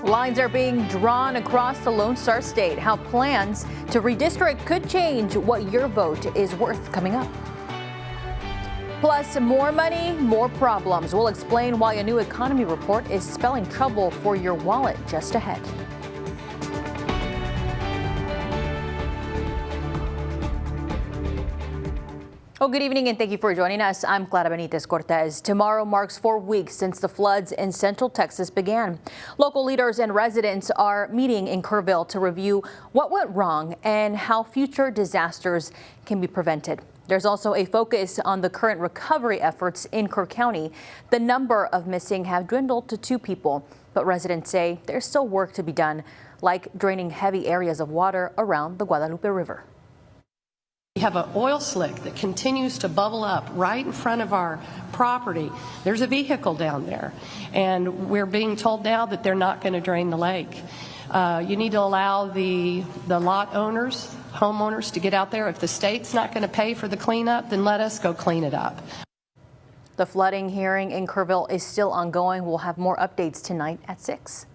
Lines are being drawn across the Lone Star State. How plans to redistrict could change what your vote is worth, coming up. Plus, more money, more problems. We'll explain why a new economy report is spelling trouble for your wallet just ahead. Well, good evening and thank you for joining us. I'm Clara Benitez Cortez. Tomorrow marks 4 weeks since the floods in Central Texas began. Local leaders and residents are meeting in Kerrville to review what went wrong and how future disasters can be prevented. There's also a focus on the current recovery efforts in Kerr County. The number of missing have dwindled to 2 people, but residents say there's still work to be done, like draining heavy areas of water around the Guadalupe River. We have an oil slick that continues to bubble up right in front of our property. There's a vehicle down there, and we're being told now that they're not going to drain the lake. You need to allow the lot owners, homeowners, to get out there. If the state's not going to pay for the cleanup, then let us go clean it up. The flooding hearing in Kerrville is still ongoing. We'll have more updates tonight at 6.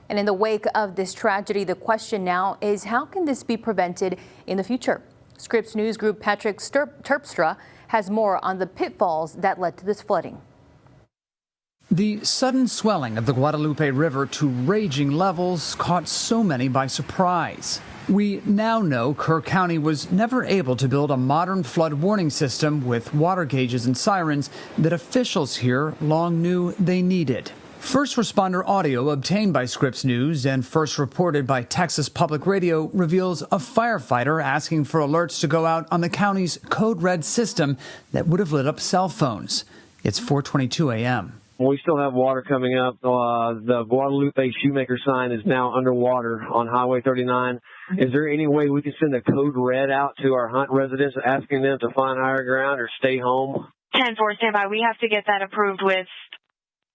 And in the wake of this tragedy, the question now is, how can this be prevented in the future? Scripps News Group Patrick Terpstra has more on the pitfalls that led to this flooding. The sudden swelling of the Guadalupe River to raging levels caught so many by surprise. We now know Kerr County was never able to build a modern flood warning system with water gauges and sirens that officials here long knew they needed. First responder audio obtained by Scripps News and first reported by Texas Public Radio reveals a firefighter asking for alerts to go out on the county's code red system that would have lit up cell phones. It's 4:22 a.m. We still have water coming up. The Guadalupe Shoemaker sign is now underwater on Highway 39. Is there any way we can send a code red out to our Hunt residents asking them to find higher ground or stay home? 10-4, standby. We have to get that approved with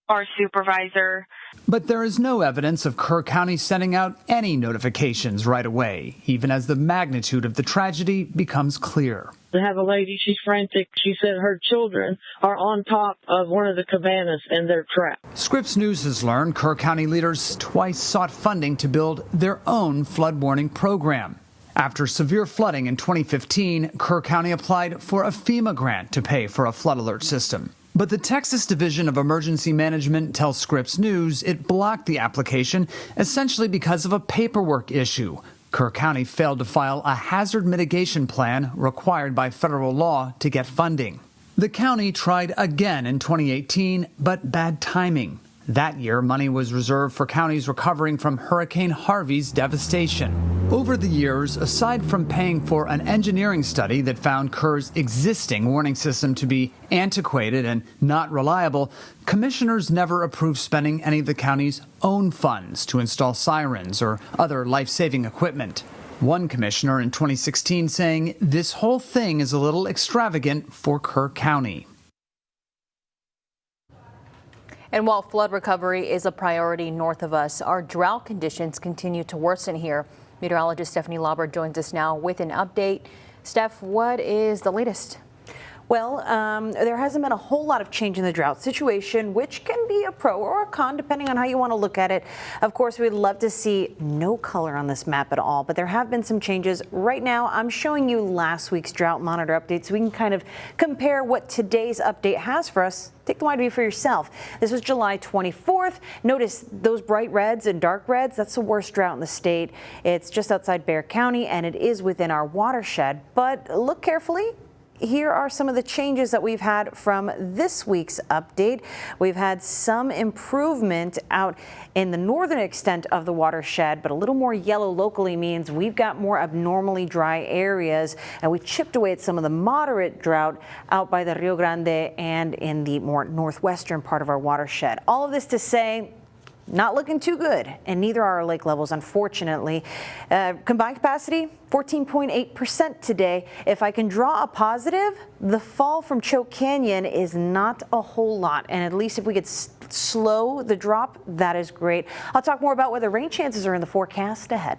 our supervisor. But there is no evidence of Kerr County sending out any notifications right away, even as the magnitude of the tragedy becomes clear. I have a lady, she's frantic. She said her children are on top of one of the cabanas and they're trapped. Scripps News has learned Kerr County leaders twice sought funding to build their own flood warning program. After severe flooding in 2015, Kerr County applied for a FEMA grant to pay for a flood alert system. But the Texas Division of Emergency Management tells Scripps News it blocked the application essentially because of a paperwork issue. Kerr County failed to file a hazard mitigation plan required by federal law to get funding. The county tried again in 2018, but bad timing. That year, money was reserved for counties recovering from Hurricane Harvey's devastation. Over the years, aside from paying for an engineering study that found Kerr's existing warning system to be antiquated and not reliable, commissioners never approved spending any of the county's own funds to install sirens or other life-saving equipment. One commissioner in 2016 saying this whole thing is a little extravagant for Kerr County. And while flood recovery is a priority north of us, our drought conditions continue to worsen here. Meteorologist Stephanie Lauber joins us now with an update. Steph, what is the latest? Well, there hasn't been a whole lot of change in the drought situation, which can be a pro or a con depending on how you want to look at it. Of course, we'd love to see no color on this map at all, but there have been some changes. Right now, I'm showing you last week's drought monitor update so we can kind of compare what today's update has for us. Take the wide view for yourself. This was July 24th. Notice those bright reds and dark reds. That's the worst drought in the state. It's just outside Bexar County, and it is within our watershed. But look carefully. Here are some of the changes that we've had from this week's update. We've had some improvement out in the northern extent of the watershed, but a little more yellow locally means we've got more abnormally dry areas, and we chipped away at some of the moderate drought out by the Rio Grande and in the more northwestern part of our watershed. All of this to say, not looking too good, and neither are our lake levels, unfortunately. Combined capacity, 14.8% today. If I can draw a positive, the fall from Choke Canyon is not a whole lot, and at least if we could slow the drop, that is great. I'll talk more about whether rain chances are in the forecast ahead.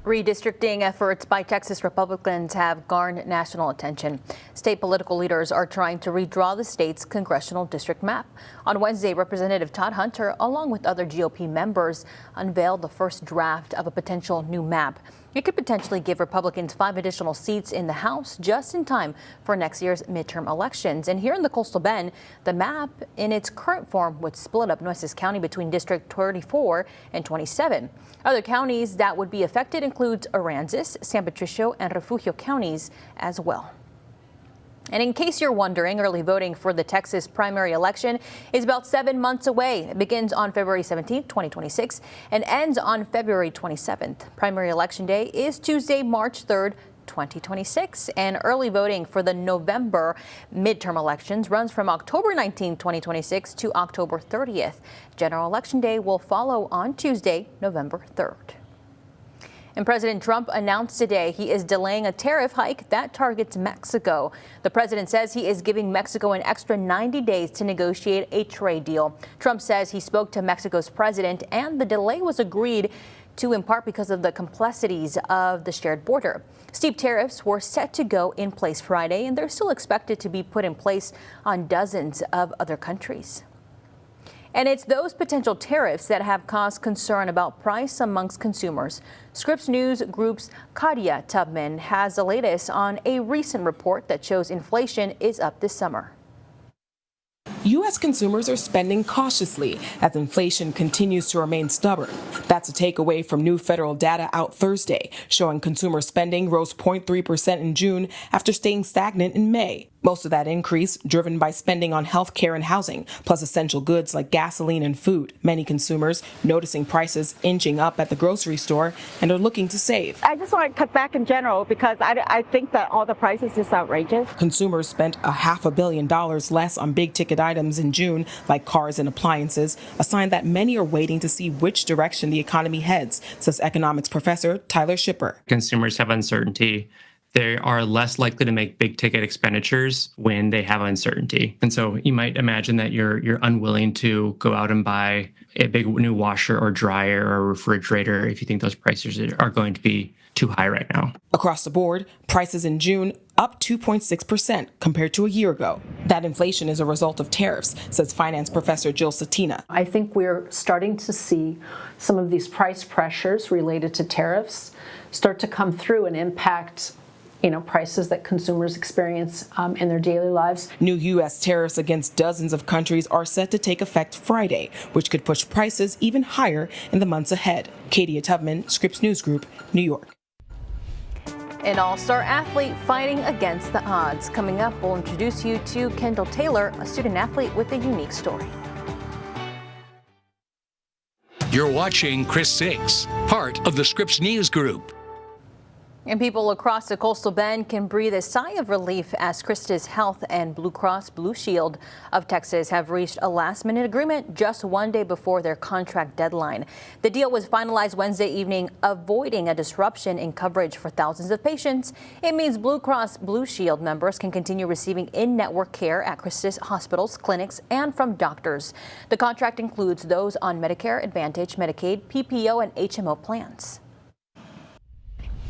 Redistricting efforts by Texas Republicans have garnered national attention. State political leaders are trying to redraw the state's congressional district map. On Wednesday, Representative Todd Hunter, along with other GOP members, unveiled the first draft of a potential new map. It could potentially give Republicans 5 additional seats in the House just in time for next year's midterm elections. And here in the Coastal Bend, the map in its current form would split up Nueces County between District 34 and 27. Other counties that would be affected include Aransas, San Patricio, and Refugio counties as well. And in case you're wondering, early voting for the Texas primary election is about 7 months away. It begins on February 17, 2026, and ends on February 27th. Primary election day is Tuesday, March 3rd, 2026, and early voting for the November midterm elections runs from October 19, 2026 to October 30th. General election day will follow on Tuesday, November 3rd. And President Trump announced today he is delaying a tariff hike that targets Mexico. The president says he is giving Mexico an extra 90 days to negotiate a trade deal. Trump says he spoke to Mexico's president and the delay was agreed to in part because of the complexities of the shared border. Steep tariffs were set to go in place Friday, and they're still expected to be put in place on dozens of other countries. And it's those potential tariffs that have caused concern about price amongst consumers. Scripps News Group's Kadia Tubman has the latest on a recent report that shows inflation is up this summer. U.S. consumers are spending cautiously as inflation continues to remain stubborn. That's a takeaway from new federal data out Thursday, showing consumer spending rose 0.3% in June after staying stagnant in May. Most of that increase driven by spending on health care and housing, plus essential goods like gasoline and food. Many consumers noticing prices inching up at the grocery store and are looking to save. I just want to cut back in general because I think that all the prices is outrageous. Consumers spent $500 million less on big ticket items in June, like cars and appliances, a sign that many are waiting to see which direction the economy heads, says economics professor Tyler Schipper. Consumers have uncertainty. They are less likely to make big ticket expenditures when they have uncertainty. And so you might imagine that you're unwilling to go out and buy a big new washer or dryer or refrigerator if you think those prices are going to be too high right now. Across the board, prices in June up 2.6% compared to a year ago. That inflation is a result of tariffs, says finance professor Jill Satina. I think we're starting to see some of these price pressures related to tariffs start to come through and impact prices that consumers experience in their daily lives. New U.S. tariffs against dozens of countries are set to take effect Friday, which could push prices even higher in the months ahead. Kadia Tubman, Scripps News Group, New York. An all-star athlete fighting against the odds. Coming up, we'll introduce you to Kendall Taylor, a student athlete with a unique story. You're watching Chris 6, part of the Scripps News Group. And people across the Coastal Bend can breathe a sigh of relief as Christus Health and Blue Cross Blue Shield of Texas have reached a last-minute agreement just one day before their contract deadline. The deal was finalized Wednesday evening, avoiding a disruption in coverage for thousands of patients. It means Blue Cross Blue Shield members can continue receiving in-network care at Christus hospitals, clinics, and from doctors. The contract includes those on Medicare Advantage, Medicaid, PPO, and HMO plans.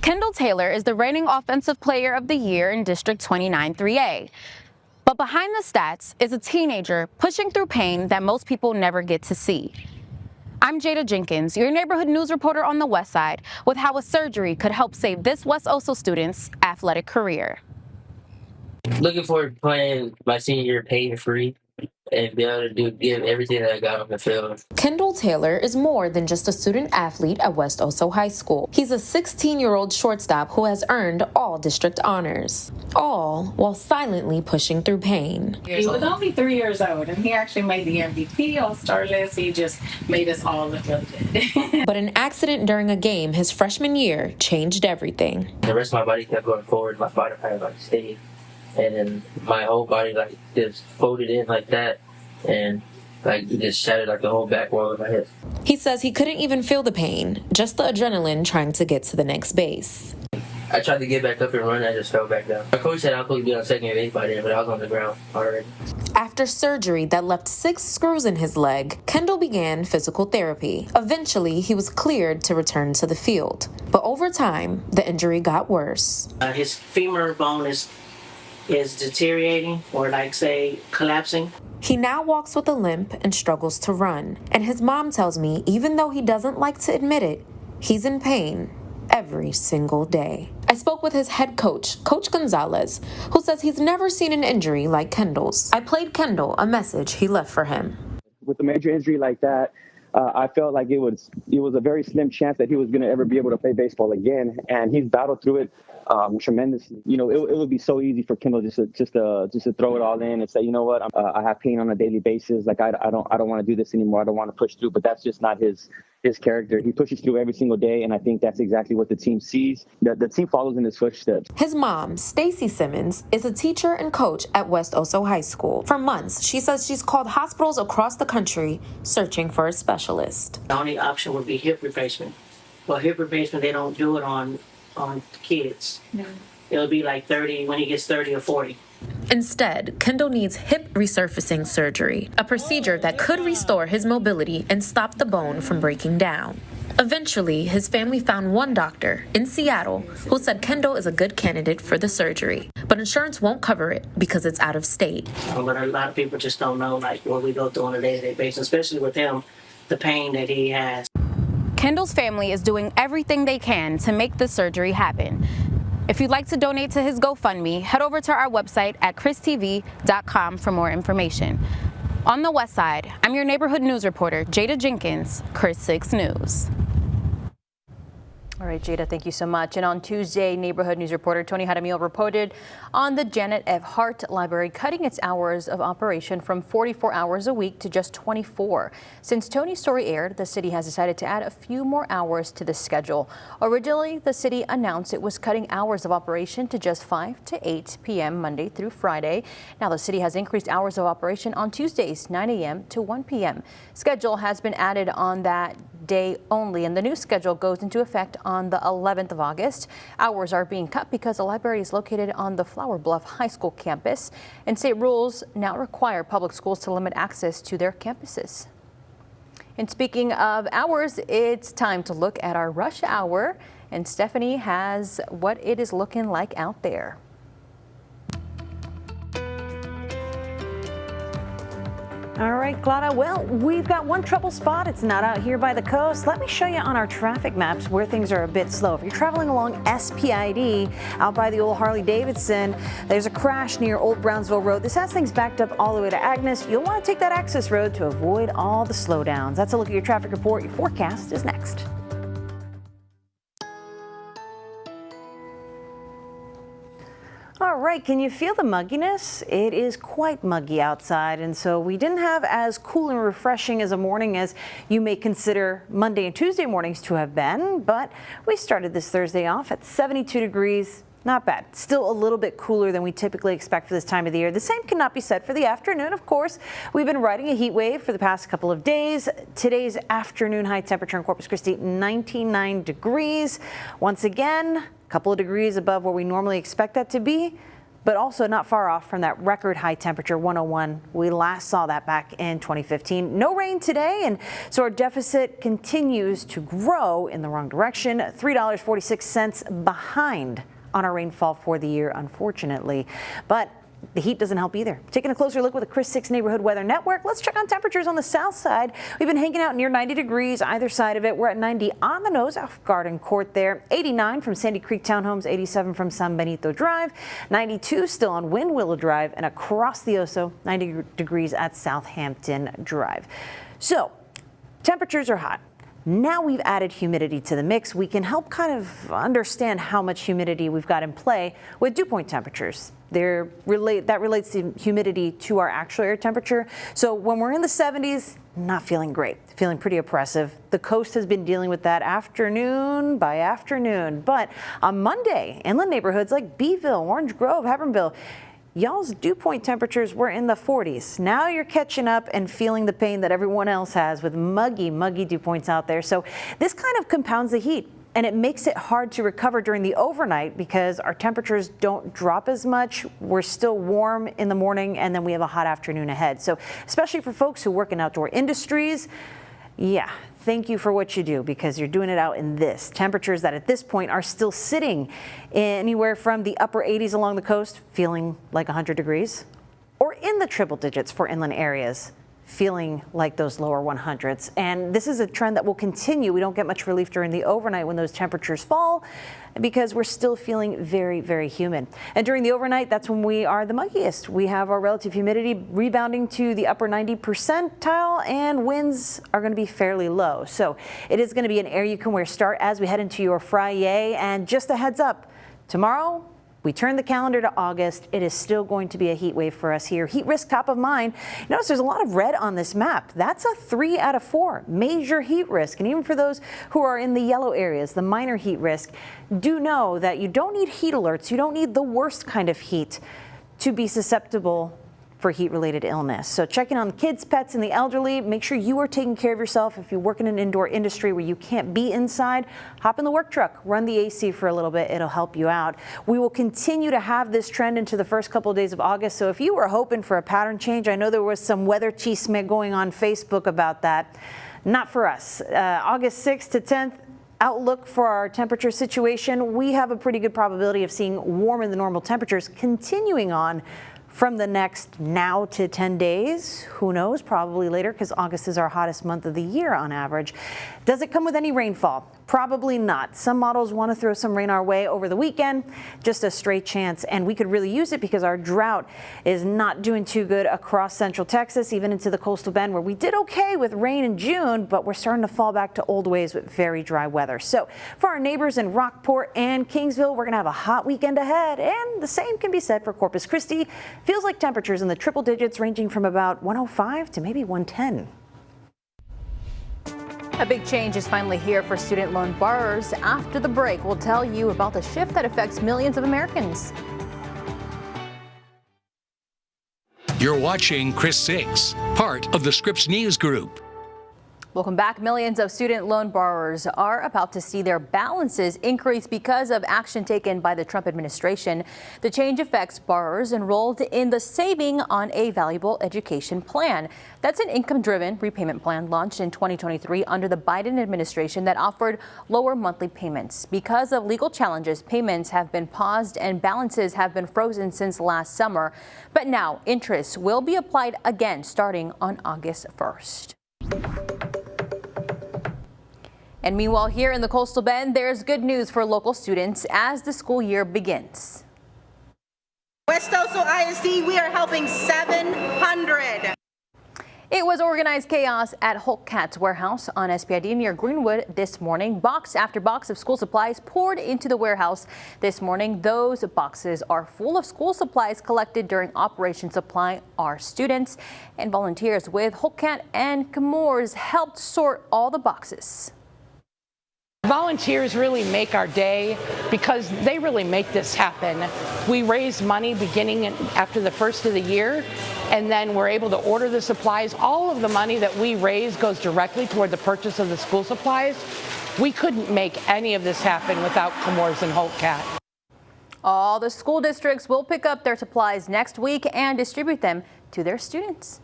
Kendall Taylor is the reigning Offensive Player of the Year in District 29 3A. But behind the stats is a teenager pushing through pain that most people never get to see. I'm Jada Jenkins, your neighborhood news reporter on the West Side, with how a surgery could help save this West Oso student's athletic career. Looking forward to playing my senior year pain-free and be able to give everything that I got on the field. Kendall Taylor is more than just a student athlete at West Oso High School. He's a 16-year-old shortstop who has earned all district honors, all while silently pushing through pain. He was only 3 years old, and he actually made the MVP All-Star list. He just made us all look really good. But an accident during a game his freshman year changed everything. The rest of my body kept going forward. My bottom half stayed. And then my whole body just folded in like that, and it just shattered the whole back wall of my head. He says he couldn't even feel the pain, just the adrenaline trying to get to the next base. I tried to get back up and run, I just fell back down. My coach said I was supposed to be on second base by then, but I was on the ground already. After surgery that left 6 screws in his leg, Kendall began physical therapy. Eventually, he was cleared to return to the field. But over time, the injury got worse. His femur bone is deteriorating, or like say collapsing. He now walks with a limp and struggles to run. And his mom tells me, even though he doesn't like to admit it, he's in pain every single day. I spoke with his head coach, Coach Gonzalez, who says he's never seen an injury like Kendall's. I played Kendall a message he left for him. With a major injury like that, I felt like it was a very slim chance that he was going to ever be able to play baseball again, and he's battled through it tremendously. You know, it would be so easy for Kendall just to throw it all in and say, you know what, I have pain on a daily basis. Like I don't want to do this anymore. I don't want to push through. But that's just not his character. He pushes through every single day, and I think that's exactly what the team sees. The team follows in his footsteps. His mom, Stacy Simmons, is a teacher and coach at West Oso High School. For months, she says she's called hospitals across the country searching for a specialist. The only option would be hip replacement. Well, hip replacement, they don't do it on kids. No. It'll be like 30 when he gets 30 or 40. Instead, Kendall needs hip resurfacing surgery, a procedure that could restore his mobility and stop the bone from breaking down. Eventually, his family found one doctor in Seattle who said Kendall is a good candidate for the surgery, but insurance won't cover it because it's out of state. But a lot of people just don't know like what we go through on a day-to-day basis, especially with him, the pain that he has. Kendall's family is doing everything they can to make the surgery happen. If you'd like to donate to his GoFundMe, head over to our website at christv.com for more information. On the West Side, I'm your neighborhood news reporter, Jada Jenkins, Chris 6 News. All right, Jada, thank you so much. And on Tuesday, neighborhood news reporter Tony Jaramillo reported on the Janet F. Hart Library cutting its hours of operation from 44 hours a week to just 24. Since Tony's story aired, the city has decided to add a few more hours to the schedule. Originally, the city announced it was cutting hours of operation to just 5 to 8 p.m. Monday through Friday. Now the city has increased hours of operation on Tuesdays, 9 a.m. to 1 p.m. Schedule has been added on that day only, and the new schedule goes into effect on the 11th of August. Hours are being cut because the library is located on the Flower Bluff High School campus, and state rules now require public schools to limit access to their campuses. And speaking of hours, it's time to look at our rush hour, and Stephanie has what it is looking like out there. All right, Clara. Well, we've got one trouble spot. It's not out here by the coast. Let me show you on our traffic maps where things are a bit slow. If you're traveling along SPID out by the old Harley-Davidson, there's a crash near Old Brownsville Road. This has things backed up all the way to Agnes. You'll want to take that access road to avoid all the slowdowns. That's a look at your traffic report. Your forecast is next. All right, can you feel the mugginess? It is quite muggy outside, and so we didn't have as cool and refreshing as a morning as you may consider Monday and Tuesday mornings to have been, but we started this Thursday off at 72 degrees. Not bad. Still a little bit cooler than we typically expect for this time of the year. The same cannot be said for the afternoon, of course. We've been riding a heat wave for the past couple of days. Today's afternoon high temperature in Corpus Christi, 99 degrees. Once again, a couple of degrees above where we normally expect that to be, but also not far off from that record high temperature, 101. We last saw that back in 2015. No rain today, and so our deficit continues to grow in the wrong direction, $3.46 behind on our rainfall for the year, unfortunately. But the heat doesn't help either. Taking a closer look with the Chris 6 Neighborhood Weather Network, let's check on temperatures on the south side. We've been hanging out near 90 degrees either side of it. We're at 90 on the nose off Garden Court there, 89 from Sandy Creek Townhomes, 87 from San Benito Drive, 92 still on Windwillow Drive, and across the Oso, 90 degrees at Southampton Drive. So temperatures are hot. Now we've added humidity to the mix. We can help kind of understand how much humidity we've got in play with dew point temperatures. That relates the humidity to our actual air temperature. So when we're in the 70s, not feeling great, feeling pretty oppressive. The coast has been dealing with that afternoon by afternoon. But on Monday, inland neighborhoods like Beeville, Orange Grove, Hebronville, y'all's dew point temperatures were in the 40s. Now you're catching up and feeling the pain that everyone else has with muggy dew points out there. So this kind of compounds the heat. and it makes it hard to recover during the overnight because our temperatures don't drop as much. We're still warm in the morning, and then we have a hot afternoon ahead. So especially for folks who work in outdoor industries, yeah, thank you for what you do, because you're doing it out in this. Temperatures that at this point are still sitting anywhere from the upper 80s along the coast, feeling like 100 degrees, or in the triple digits for inland areas, feeling like those lower 100s. And this is a trend that will continue. We don't get much relief during the overnight when those temperatures fall, because we're still feeling very, very humid. And during the overnight, that's when we are the muggiest. We have our relative humidity rebounding to the upper 90 percentile, and winds are going to be fairly low. So it is going to be an air you can wear start as we head into your Friday. And just a heads up, tomorrow, we turn the calendar to August. It is still going to be a heat wave for us here. Heat risk top of mind. Notice there's a lot of red on this map. That's a 3 out of 4 major heat risk. And even for those who are in the yellow areas, the minor heat risk, do know that you don't need heat alerts. You don't need the worst kind of heat to be susceptible for heat-related illness. So checking on the kids, pets, and the elderly. Make sure you are taking care of yourself. If you work in an indoor industry where you can't be inside, hop in the work truck, run the AC for a little bit. It'll help you out. We will continue to have this trend into the first couple of days of August. So if you were hoping for a pattern change, I know there was some weather chisme going on Facebook about that. Not for us. August 6th to 10th. Outlook for our temperature situation. We have a pretty good probability of seeing warmer than normal temperatures continuing on from the next now to 10 days. Who knows, probably later, because August is our hottest month of the year on average. Does it come with any rainfall? Probably not. Some models want to throw some rain our way over the weekend, just a straight chance, and we could really use it because our drought is not doing too good across central Texas, even into the coastal bend, where we did okay with rain in June, but we're starting to fall back to old ways with very dry weather. So for our neighbors in Rockport and Kingsville, we're going to have a hot weekend ahead, and the same can be said for Corpus Christi. Feels like temperatures in the triple digits, ranging from about 105 to maybe 110. A big change is finally here for student loan borrowers. After the break, we'll tell you about the shift that affects millions of Americans. You're watching Chris 6, part of the Scripps News Group. Welcome back. Millions of student loan borrowers are about to see their balances increase because of action taken by the Trump administration. The change affects borrowers enrolled in the Saving on a Valuable Education plan. That's an income-driven repayment plan launched in 2023 under the Biden administration that offered lower monthly payments. Because of legal challenges, payments have been paused and balances have been frozen since last summer. But now interest will be applied again starting on August 1st. And meanwhile, here in the Coastal Bend, there's good news for local students as the school year begins. West Oso ISD, we are helping 700. It was organized chaos at Holtcat's warehouse on SPID near Greenwood this morning. Box after box of school supplies poured into the warehouse this morning. Those boxes are full of school supplies collected during Operation Supply Our Students, and volunteers with Holtcat and Chemours helped sort all the boxes. Volunteers really make our day because they really make this happen. We raise money beginning after the first of the year, and then we're able to order the supplies. All of the money that we raise goes directly toward the purchase of the school supplies. We couldn't make any of this happen without Chemours and Holtcat. All the school districts will pick up their supplies next week and distribute them to their students.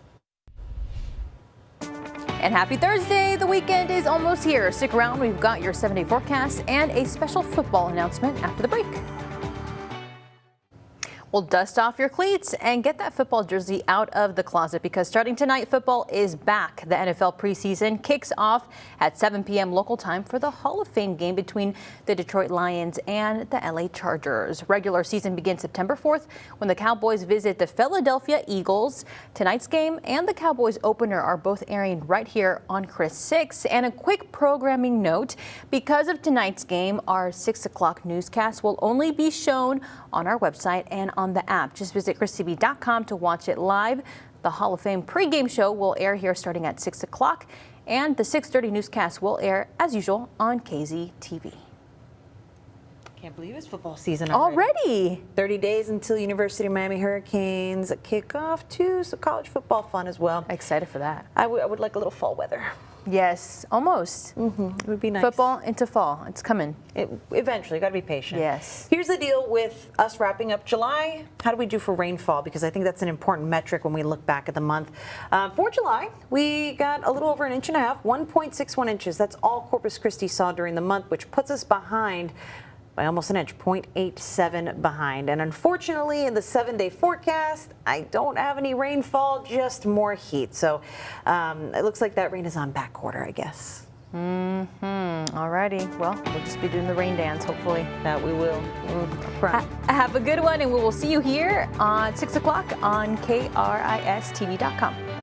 And happy Thursday. The weekend is almost here. Stick around. We've got your 7-day forecast and a special football announcement after the break. Well, dust off your cleats and get that football jersey out of the closet, because starting tonight, football is back. The NFL preseason kicks off at 7 p.m. local time for the Hall of Fame game between the Detroit Lions and the LA Chargers. Regular season begins September 4th when the Cowboys visit the Philadelphia Eagles. Tonight's game and the Cowboys opener are both airing right here on Chris 6. And a quick programming note, because of tonight's game, our 6 o'clock newscast will only be shown on our website and on the app. Just visit christv.com to watch it live. The Hall of Fame pregame show will air here starting at 6 o'clock, and the 6:30 newscast will air as usual on KZTV. Can't believe it's football season already. 30 days until University of Miami Hurricanes kick off too, so college football fun as well. Excited for that. I would like a little fall weather. Yes, almost. It would be nice. Football into fall. It's coming. Eventually, got to be patient. Yes. Here's the deal with us wrapping up July. How do we do for rainfall? Because I think that's an important metric when we look back at the month. For July, we got a little over 1.5 inches, 1.61 inches. That's all Corpus Christi saw during the month, which puts us behind by almost an inch, 0.87 behind. And unfortunately, in the 7-day forecast, I don't have any rainfall, just more heat. So it looks like that rain is on back order, I guess. Alrighty. Well, we'll just be doing the rain dance, hopefully. That we will. Have a good one, and we will see you here on 6 o'clock on KRISTV.com.